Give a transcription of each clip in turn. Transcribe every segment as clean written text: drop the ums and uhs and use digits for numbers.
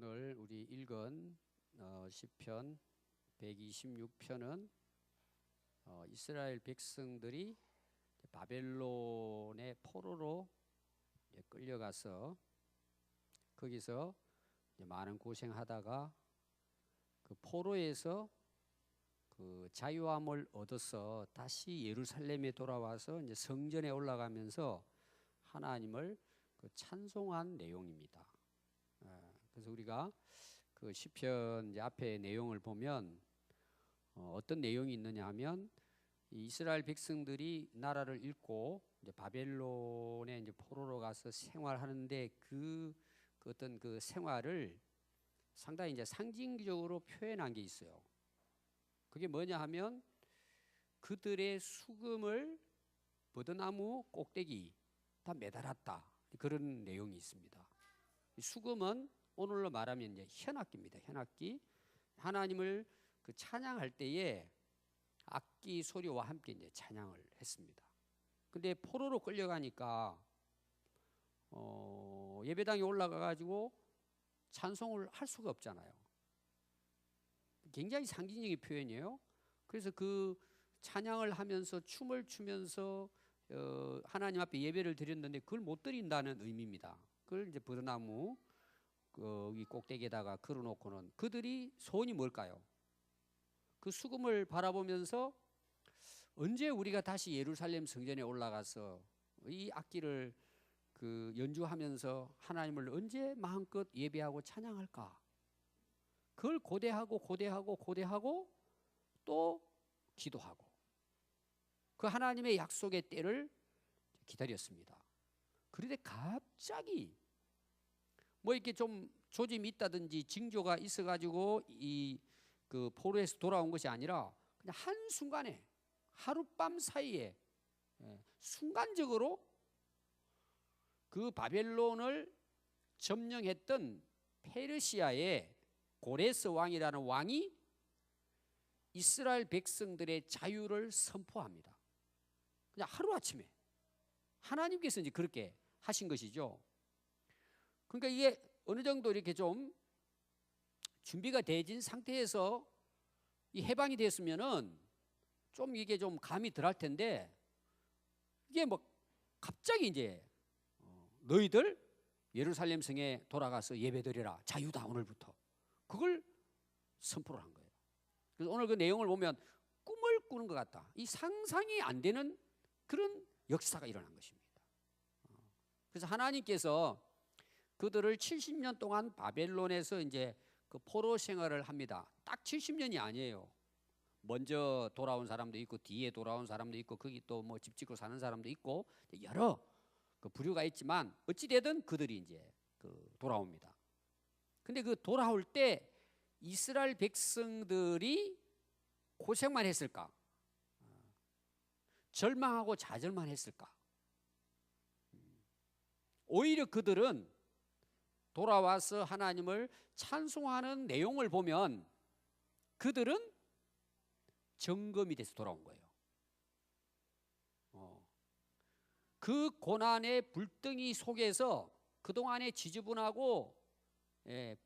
오늘 우리 읽은 시편 126편은 이스라엘 백성들이 바벨론의 포로로 끌려가서 거기서 많은 고생하다가 그 포로에서 그 자유함을 얻어서 다시 예루살렘에 돌아와서 이제 성전에 올라가면서 하나님을 찬송한 내용입니다. 그래서 우리가 그 시편 이제 앞에 내용을 보면 어떤 내용이 있느냐 하면 이스라엘 백성들이 나라를 잃고 이제 바벨론에 이제 포로로 가서 생활하는데 그 어떤 그 생활을 상당히 이제 상징적으로 표현한 게 있어요. 그게 뭐냐 하면 그들의 수금을 버드나무 꼭대기 다 매달았다, 그런 내용이 있습니다. 수금은 오늘로 말하면 이제 현악기입니다. 현악기. 하나님을 그 찬양할 때에 악기 소리와 함께 이제 찬양을 했습니다. 근데 포로로 끌려가니까 예배당에 올라가 가지고 찬송을 할 수가 없잖아요. 굉장히 상징적인 표현이에요. 그래서 그 찬양을 하면서 춤을 추면서 하나님 앞에 예배를 드렸는데 그걸 못 드린다는 의미입니다. 그걸 이제 버드나무 이 꼭대기에다가 걸어놓고는 그들이 소원이 뭘까요? 그 수금을 바라보면서 언제 우리가 다시 예루살렘 성전에 올라가서 이 악기를 그 연주하면서 하나님을 언제 마음껏 예배하고 찬양할까? 그걸 고대하고 또 기도하고 그 하나님의 약속의 때를 기다렸습니다. 그런데 갑자기 뭐 이렇게 좀 조짐이 있다든지 징조가 있어가지고 이 그 포로에서 돌아온 것이 아니라 그냥 한 순간에 하룻밤 사이에 순간적으로 그 바벨론을 점령했던 페르시아의 고레스 왕이라는 왕이 이스라엘 백성들의 자유를 선포합니다. 그냥 하루아침에 하나님께서 이제 그렇게 하신 것이죠. 그러니까 이게 어느 정도 이렇게 좀 준비가 되어진 상태에서 이 해방이 됐으면은 좀 이게 좀 감이 덜할 텐데 이게 뭐 갑자기 이제 너희들 예루살렘 성에 돌아가서 예배드리라, 자유다 오늘부터, 그걸 선포를 한 거예요. 그래서 오늘 그 내용을 보면 꿈을 꾸는 것 같다, 이 상상이 안 되는 그런 역사가 일어난 것입니다. 그래서 하나님께서 그들을 70년 동안 바벨론에서 이제 그 포로 생활을 합니다. 딱 70년이 아니에요. 먼저 돌아온 사람도 있고 뒤에 돌아온 사람도 있고 거기 또 뭐 집 짓고 사는 사람도 있고 여러 그 부류가 있지만 어찌 되든 그들이 이제 그 돌아옵니다. 근데 그 돌아올 때 이스라엘 백성들이 고생만 했을까? 절망하고 좌절만 했을까? 오히려 그들은 돌아와서 하나님을 찬송하는 내용을 보면 그들은 정금이 돼서 돌아온 거예요. 그 고난의 불덩이 속에서 그동안의 지저분하고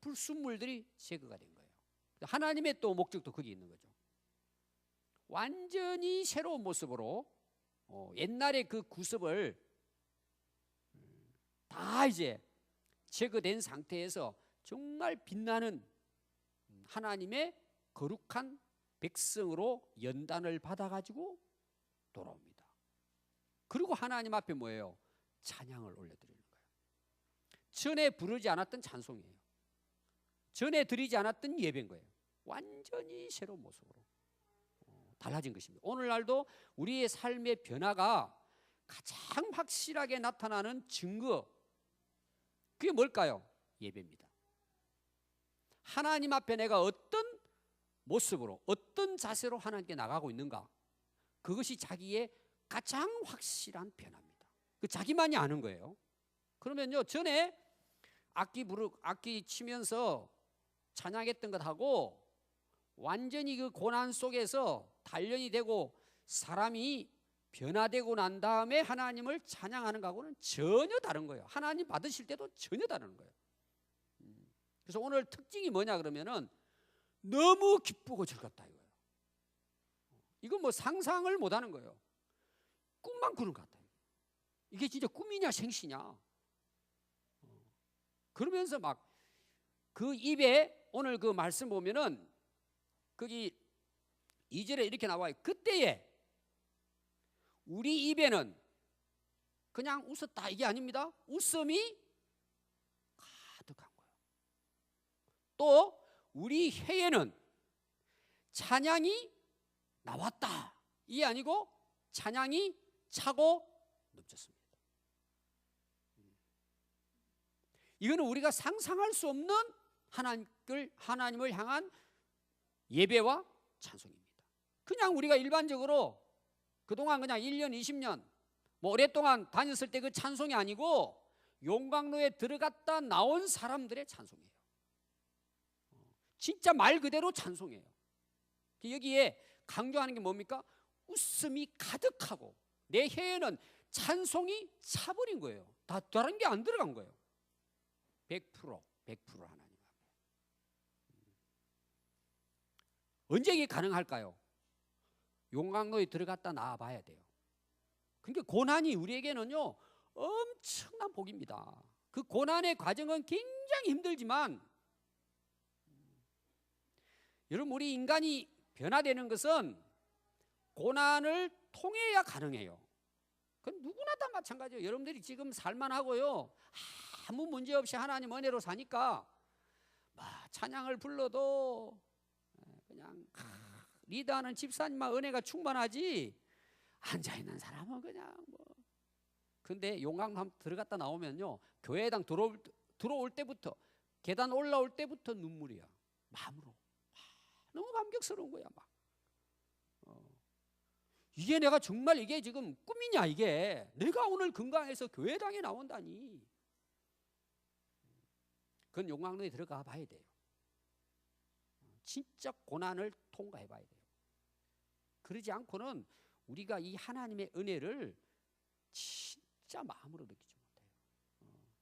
불순물들이 제거가 된 거예요. 하나님의 또 목적도 거기 있는 거죠. 완전히 새로운 모습으로 옛날의 그 구습을 다 이제 제거된 상태에서 정말 빛나는 하나님의 거룩한 백성으로 연단을 받아가지고 돌아옵니다. 그리고 하나님 앞에 뭐예요? 찬양을 올려드리는 거예요. 전에 부르지 않았던 찬송이에요. 전에 드리지 않았던 예배인 거예요. 완전히 새로운 모습으로 달라진 것입니다. 오늘날도 우리의 삶의 변화가 가장 확실하게 나타나는 증거, 그게 뭘까요? 예배입니다. 하나님 앞에 내가 어떤 모습으로 어떤 자세로 하나님께 나가고 있는가, 그것이 자기의 가장 확실한 변화입니다. 그 자기만이 아는 거예요. 그러면요, 전에 악기 치면서 찬양했던 것하고 완전히 그 고난 속에서 단련이 되고 사람이 변화되고 난 다음에 하나님을 찬양하는 것하고는 전혀 다른 거예요. 하나님 받으실 때도 전혀 다른 거예요. 그래서 오늘 특징이 뭐냐 그러면은 너무 기쁘고 즐겁다 이거예요. 이건 뭐 상상을 못하는 거예요. 꿈만 꾸는 것 같아요. 이게 진짜 꿈이냐 생시냐. 그러면서 막 그 입에 오늘 그 말씀 보면은 거기 2절에 이렇게 나와요. 그때에 우리 입에는 그냥 웃었다 이게 아닙니다. 웃음이 가득한 거예요. 또 우리 혀에는 찬양이 나왔다 이게 아니고 찬양이 차고 넘쳤습니다. 이거는 우리가 상상할 수 없는 하나님을 향한 예배와 찬송입니다. 그냥 우리가 일반적으로 그동안 그냥 1년 20년 뭐 오랫동안 다녔을 때 그 찬송이 아니고 용광로에 들어갔다 나온 사람들의 찬송이에요. 진짜 말 그대로 찬송이에요. 여기에 강조하는 게 뭡니까? 웃음이 가득하고 내 혀에는 찬송이 차버린 거예요. 다 다른 게 안 들어간 거예요. 100% 하나님 앞에. 언제 이게 가능할까요? 용광로에 들어갔다 나와 봐야 돼요. 그러니까 고난이 우리에게는요 엄청난 복입니다. 그 고난의 과정은 굉장히 힘들지만 여러분 우리 인간이 변화되는 것은 고난을 통해야 가능해요. 그건 누구나 다 마찬가지예요. 여러분들이 지금 살만하고요 아무 문제 없이 하나님 은혜로 사니까 찬양을 불러도 그냥 리더하는 집사님만 은혜가 충만하지 앉아있는 사람은 그냥 뭐. 근데 용광로 들어갔다 나오면요 교회당 들어올 때부터 계단 올라올 때부터 눈물이야. 마음으로 너무 감격스러운 거야 막. 이게 내가 정말 이게 지금 꿈이냐 이게. 내가 오늘 건강해서 교회당에 나온다니. 그건 용광로에 들어가 봐야 돼요. 진짜 고난을 통과해 봐야 돼요. 그러지 않고는 우리가 이 하나님의 은혜를 진짜 마음으로 느끼지 못해요.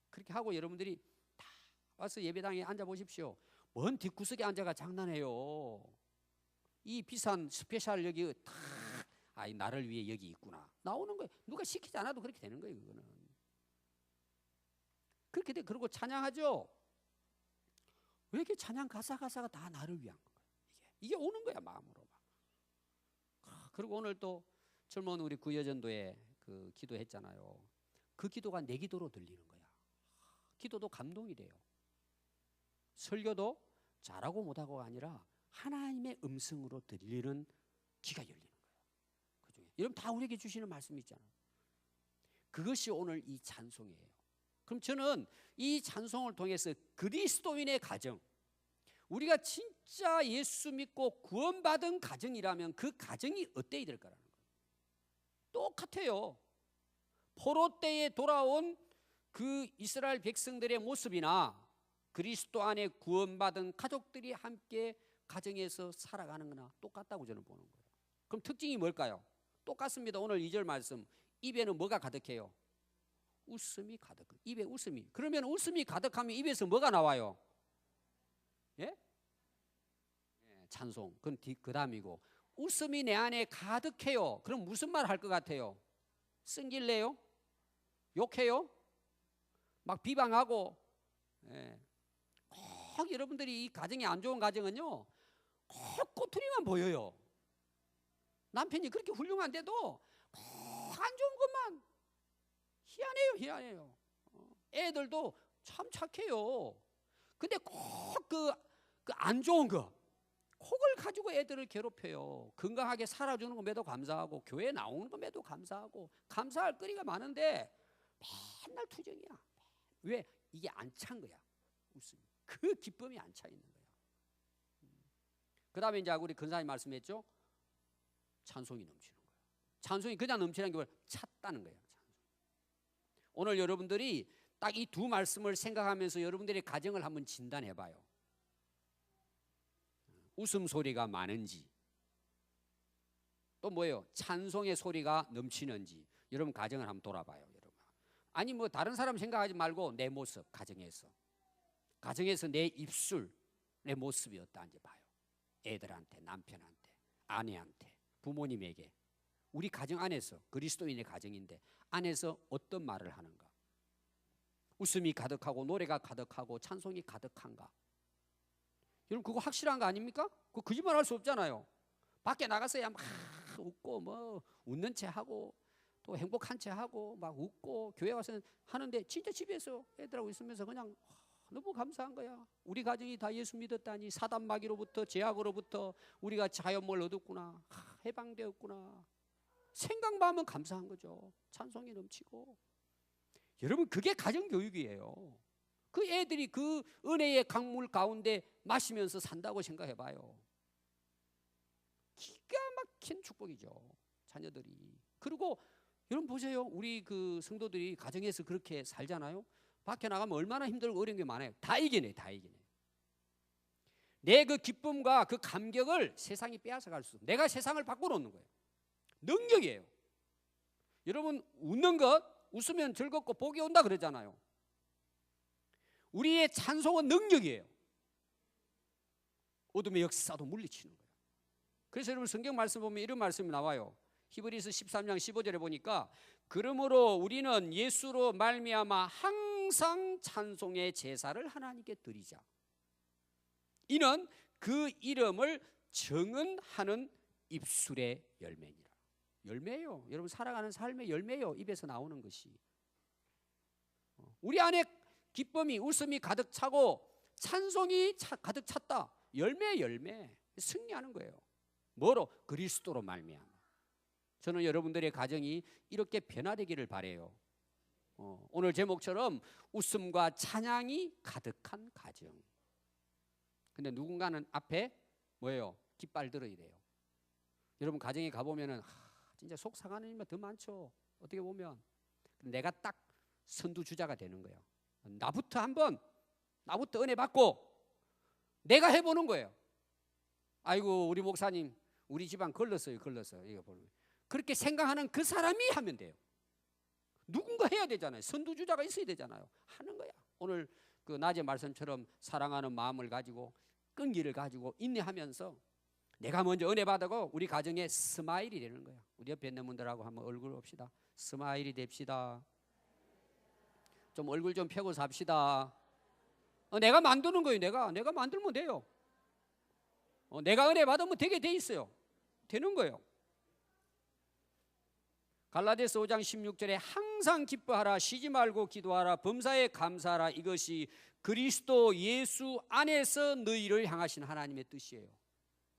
그렇게 하고 여러분들이 다 와서 예배당에 앉아 보십시오. 뭔 뒷구석에 앉아가 장난해요. 이 비싼 스페셜 여기 다 나를 위해 여기 있구나 나오는 거예요. 누가 시키지 않아도 그렇게 되는 거예요. 그거는 그렇게 돼. 그리고 찬양하죠. 왜 이렇게 찬양 가사가 다 나를 위한 거예요. 이게 오는 거야 마음으로. 그리고 오늘 또 젊은 우리 구여전도에 그 기도했잖아요. 그 기도가 내 기도로 들리는 거야. 기도도 감동이 돼요. 설교도 잘하고 못하고가 아니라 하나님의 음성으로 들리는 귀가 열리는 거예요. 그중에 여러분 다 우리에게 주시는 말씀이 있잖아요. 그것이 오늘 이 찬송이에요. 그럼 저는 이 찬송을 통해서 그리스도인의 가정, 우리가 진짜 예수 믿고 구원받은 가정이라면 그 가정이 어때야 될까라는 거예요. 똑같아요. 포로 때에 돌아온 그 이스라엘 백성들의 모습이나 그리스도 안에 구원받은 가족들이 함께 가정에서 살아가는 거나 똑같다고 저는 보는 거예요. 그럼 특징이 뭘까요? 똑같습니다. 오늘 2절 말씀. 입에는 뭐가 가득해요? 웃음이 가득. 입에 웃음이. 그러면 웃음이 가득하면 입에서 뭐가 나와요? 예? 찬송. 그건 그 다음이고. 웃음이 내 안에 가득해요. 그럼 무슨 말 할 것 같아요? 승질내요? 욕해요? 막 비방하고. 꼭 여러분들이 이 가정이 안 좋은 가정은요 꼭 꼬투리만 보여요. 남편이 그렇게 훌륭한데도 꼭 안 좋은 것만. 희한해요. 애들도 참 착해요. 근데 꼭 그 안 좋은 거 그걸 가지고 애들을 괴롭혀요. 건강하게 살아주는 것에도 감사하고 교회 나오는 것에도 감사하고 감사할 거리가 많은데 맨날 투정이야. 왜? 이게 안 찬 거야. 웃음이. 그 기쁨이 안 차 있는 거야. 그 다음에 이제 우리 근사님 말씀했죠. 찬송이 넘치는 거야. 찬송이 그냥 넘치는 게 뭐야? 찼다는 거야. 오늘 여러분들이 딱 이 두 말씀을 생각하면서 여러분들의 가정을 한번 진단해 봐요. 웃음소리가 많은지 또 뭐예요? 찬송의 소리가 넘치는지 여러분 가정을 한번 돌아봐요. 여러분. 아니 뭐 다른 사람 생각하지 말고 내 모습 가정에서 가정에서 내 입술, 내 모습이 어떠한지 봐요. 애들한테, 남편한테, 아내한테, 부모님에게. 우리 가정 안에서, 그리스도인의 가정인데 안에서 어떤 말을 하는가? 웃음이 가득하고 노래가 가득하고 찬송이 가득한가? 여러분 그거 확실한 거 아닙니까? 그거 거짓말 할 수 없잖아요. 밖에 나가서야 막 웃고 뭐 웃는 체 하고 또 행복한 체 하고 막 웃고 교회 와서 하는데 진짜 집에서 애들하고 있으면서 그냥 너무 감사한 거야. 우리 가정이 다 예수 믿었다니, 사단 마귀로부터, 제약으로부터 우리가 자연을 얻었구나, 해방되었구나. 생각만 하면 감사한 거죠. 찬송이 넘치고. 여러분 그게 가정교육이에요. 그 애들이 그 은혜의 강물 가운데 마시면서 산다고 생각해 봐요. 기가 막힌 축복이죠, 자녀들이. 그리고 여러분 보세요. 우리 그 성도들이 가정에서 그렇게 살잖아요. 밖에 나가면 얼마나 힘들고 어려운 게 많아요. 다 이겨내, 다 이겨내. 내 그 기쁨과 그 감격을 세상이 빼앗아갈 수 없어요. 내가 세상을 바꿔놓는 거예요. 능력이에요. 여러분 웃는 것, 웃으면 즐겁고 복이 온다 그러잖아요. 우리의 찬송은 능력이에요. 어둠의 역사도 물리치는 거예요. 그래서 여러분 성경 말씀 보면 이런 말씀이 나와요. 히브리서 13장 15절에 보니까 그러므로 우리는 예수로 말미암아 항상 찬송의 제사를 하나님께 드리자. 이는 그 이름을 정은하는 입술의 열매니라. 열매예요. 여러분 살아가는 삶의 열매예요. 입에서 나오는 것이. 우리 안에 기쁨이, 웃음이 가득 차고 찬송이 가득 찼다. 열매, 열매. 승리하는 거예요. 뭐로? 그리스도로 말미암아. 저는 여러분들의 가정이 이렇게 변화되기를 바라요. 오늘 제목처럼 웃음과 찬양이 가득한 가정. 근데 누군가는 앞에 뭐예요? 깃발 들어야 돼요. 여러분 가정에 가보면은 진짜 속 상하는 일만 더 많죠. 어떻게 보면 내가 딱 선두주자가 되는 거예요. 나부터 은혜 받고 내가 해보는 거예요. 아이고 우리 목사님 우리 집안 걸렀어요. 이거 보면 그렇게 생각하는 그 사람이 하면 돼요. 누군가 해야 되잖아요. 선두주자가 있어야 되잖아요. 하는 거야. 오늘 그 낮의 말씀처럼 사랑하는 마음을 가지고 끈기를 가지고 인내하면서 내가 먼저 은혜 받고 우리 가정에 스마일이 되는 거야. 우리 옆에 있는 분들하고 한번 얼굴 봅시다. 스마일이 됩시다. 좀 얼굴 좀 펴고 삽시다. 내가 만드는 거예요. 내가 만들면 돼요. 내가 은혜 받으면 되게 돼 있어요. 되는 거예요. 갈라디아서 5장 16절에 항상 기뻐하라, 쉬지 말고 기도하라, 범사에 감사하라. 이것이 그리스도 예수 안에서 너희를 향하신 하나님의 뜻이에요.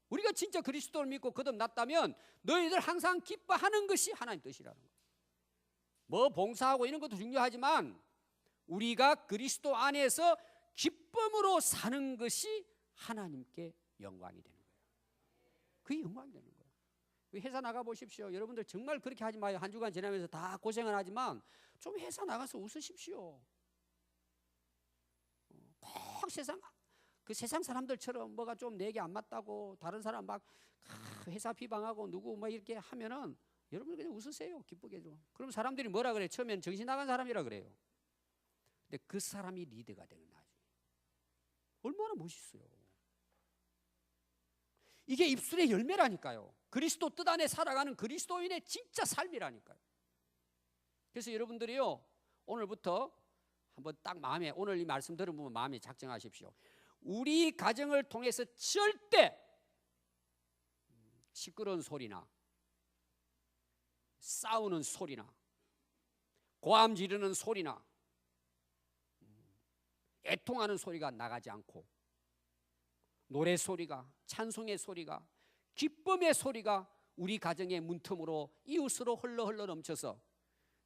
우리가 진짜 그리스도를 믿고 거듭났다면 너희들 항상 기뻐하는 것이 하나님 뜻이라는 거예요. 뭐 봉사하고 이런 것도 중요하지만 우리가 그리스도 안에서 기쁨으로 사는 것이 하나님께 영광이 되는 거예요. 그게 영광이 되는 거예요. 회사 나가 보십시오. 여러분들 정말 그렇게 하지 마요. 한 주간 지나면서 다 고생을 하지만 좀 회사 나가서 웃으십시오. 꼭 세상 사람들처럼 뭐가 좀 내게 안 맞다고 다른 사람 막 회사 비방하고 누구 뭐 이렇게 하면은 여러분 그냥 웃으세요. 기쁘게 좀. 그럼 사람들이 뭐라 그래? 처음엔 정신 나간 사람이라 그래요. 근데 그 사람이 리더가 되는 나중에 얼마나 멋있어요. 이게 입술의 열매라니까요. 그리스도 뜻 안에 살아가는 그리스도인의 진짜 삶이라니까요. 그래서 여러분들이요 오늘부터 한번 딱 마음에 오늘 이 말씀 들어보면 마음에 작정하십시오. 우리 가정을 통해서 절대 시끄러운 소리나 싸우는 소리나 고함 지르는 소리나 애통하는 소리가 나가지 않고 노래 소리가, 찬송의 소리가, 기쁨의 소리가 우리 가정의 문틈으로 이웃으로 흘러 넘쳐서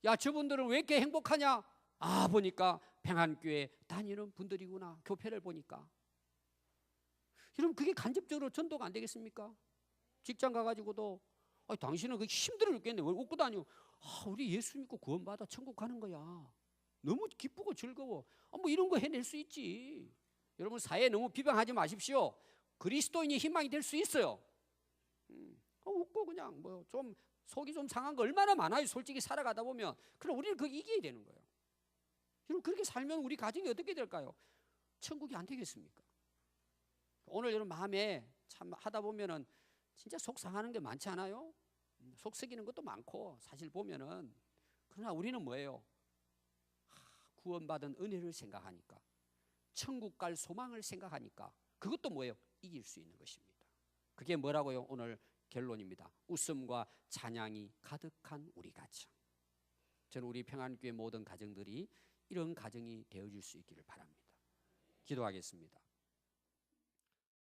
야 저분들은 왜 이렇게 행복하냐? 아 보니까 평안교회 다니는 분들이구나. 교회를 보니까. 여러분 그게 간접적으로 전도가 안 되겠습니까? 직장 가가지고도 당신은 그게 힘들어 죽겠네. 왜 웃고 다녀? 우리 예수 믿고 구원받아 천국 가는 거야. 너무 기쁘고 즐거워. 뭐 이런 거 해낼 수 있지. 여러분 사회 너무 비방하지 마십시오. 그리스도인이 희망이 될 수 있어요. 웃고 그냥 뭐 좀 속이 좀 상한 거 얼마나 많아요. 솔직히 살아가다 보면. 그럼 우리는 그거 이겨야 되는 거예요. 여러분 그렇게 살면 우리 가정이 어떻게 될까요? 천국이 안 되겠습니까? 오늘 여러분 마음에 참 하다 보면은 진짜 속 상하는 게 많지 않아요? 속 썩이는 것도 많고 사실 보면은. 그러나 우리는 뭐예요? 구원받은 은혜를 생각하니까, 천국 갈 소망을 생각하니까 그것도 뭐예요? 이길 수 있는 것입니다. 그게 뭐라고요? 오늘 결론입니다. 웃음과 찬양이 가득한 우리 가정. 저는 우리 평안교회 모든 가정들이 이런 가정이 되어질 수 있기를 바랍니다. 기도하겠습니다.